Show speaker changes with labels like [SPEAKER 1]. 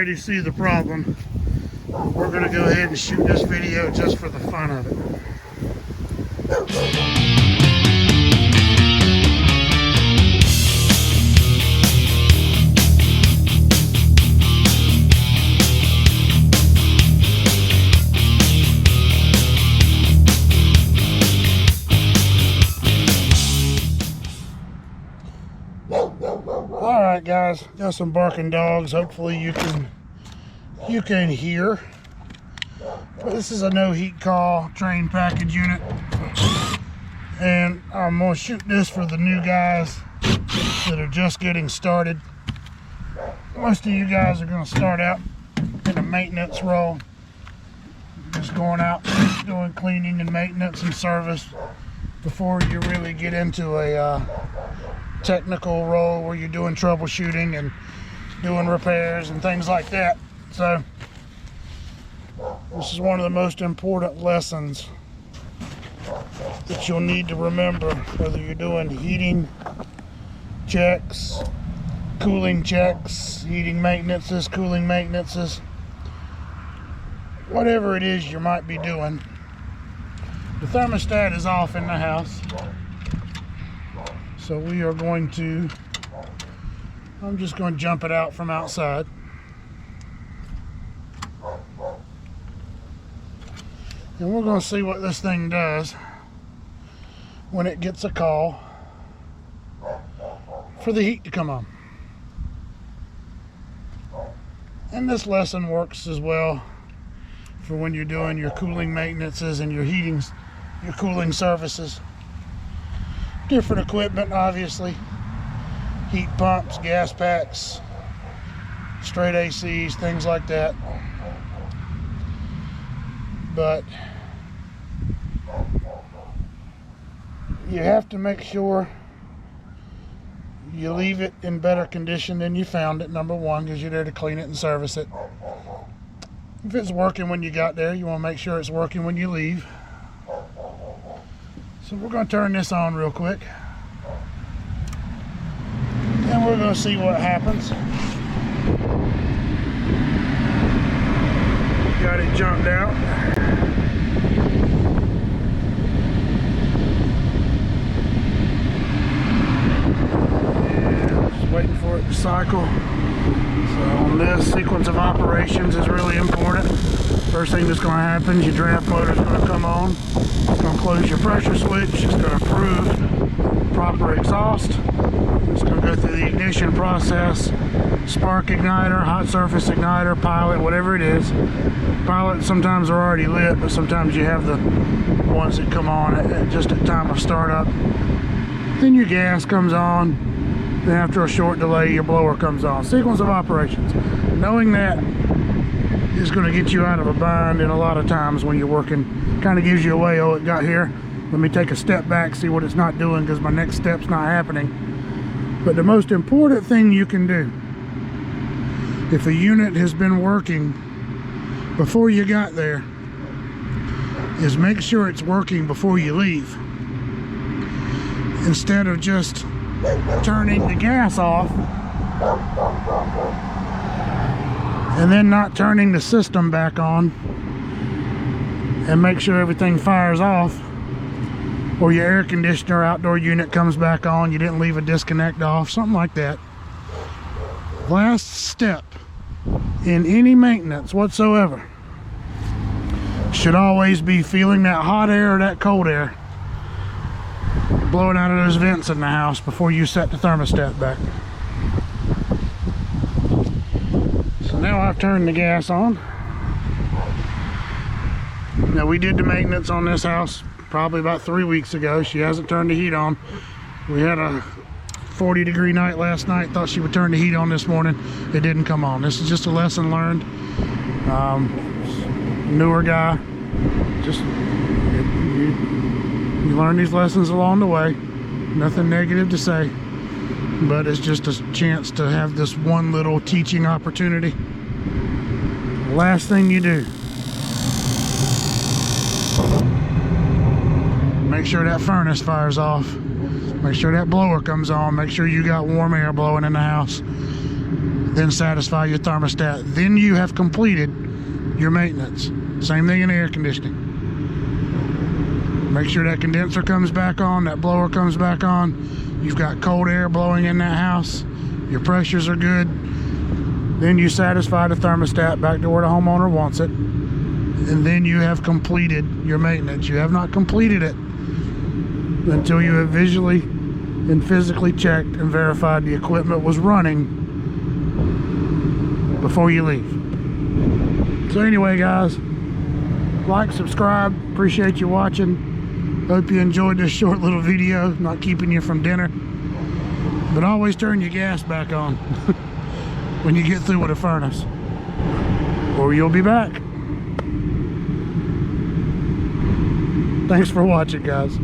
[SPEAKER 1] already see the problem. We're going to go ahead and shoot this video just for the fun of it. Alright guys, got some barking dogs. Hopefully you can hear. But this is a no heat call train package unit. And I'm going to shoot this for the new guys that are just getting started. Most of you guys are going to start out in a maintenance role. Just going out, doing cleaning and maintenance and service before you really get into a technical role where you're doing troubleshooting and doing repairs and things like that. So this is one of the most important lessons that you'll need to remember, whether you're doing heating checks, cooling checks, heating maintenances, cooling maintenances, whatever it is you might be doing. The thermostat is off in the house. So we are going to, I'm just going to jump it out from outside. And we're going to see what this thing does when it gets a call for the heat to come on. And this lesson works as well for when you're doing your cooling maintenances and your heating, your cooling services. Different equipment, obviously. Heat pumps, gas packs, straight ACs, things like that. But you have to make sure you leave it in better condition than you found it, number one, because you're there to clean it and service it. If it's working when you got there, you want to make sure it's working when you leave. So we're going to turn this on real quick. And we're going to see what happens. Got it jumped out. Yeah, just waiting for it to cycle. So on this, sequence of operations is really important. First thing that's going to happen is your draft motor is going to come on. It's going to close your pressure switch. It's going to approve proper exhaust. It's going to go through the ignition process, spark igniter, hot surface igniter, pilot, whatever it is. Pilot sometimes are already lit, but sometimes you have the ones that come on just at time of startup. Then your gas comes on. Then after a short delay, your blower comes on. Sequence of operations. Knowing that is going to get you out of a bind, and a lot of times when you're working, kind of gives you away. Oh, it got here. Let me take a step back, see what it's not doing, because my next step's not happening. But the most important thing you can do, if a unit has been working before you got there, is make sure it's working before you leave. Instead of just turning the gas off and then not turning the system back on and make sure everything fires off, or your air conditioner outdoor unit comes back on, you didn't leave a disconnect off, something like that. Last step in any maintenance whatsoever should always be feeling that hot air or that cold air blowing out of those vents in the house before you set the thermostat back. So now I've turned the gas on. Now we did the maintenance on this house probably about 3 weeks ago. She hasn't turned the heat on. We had a 40-degree night last night. Thought she would turn the heat on this morning. It didn't come on. This is just a lesson learned. Newer guy. Just you learn these lessons along the way. Nothing negative to say, but it's just a chance to have this one little teaching opportunity. Last thing you do, make sure that furnace fires off. Make sure that blower comes on. Make sure you got warm air blowing in the house. then satisfy your thermostat. Then you have completed your maintenance. Same thing in air conditioning. Make sure that condenser comes back on, that blower comes back on. You've got cold air blowing in that house. Your pressures are good. Then you satisfy the thermostat back to where the homeowner wants it. And then you have completed your maintenance. You have not completed it until you have visually and physically checked and verified the equipment was running before you leave. So anyway, guys, like, subscribe. Appreciate you watching. Hope you enjoyed this short little video, not keeping you from dinner. But always turn your gas back on when you get through with a furnace, or you'll be back. Thanks for watching, guys.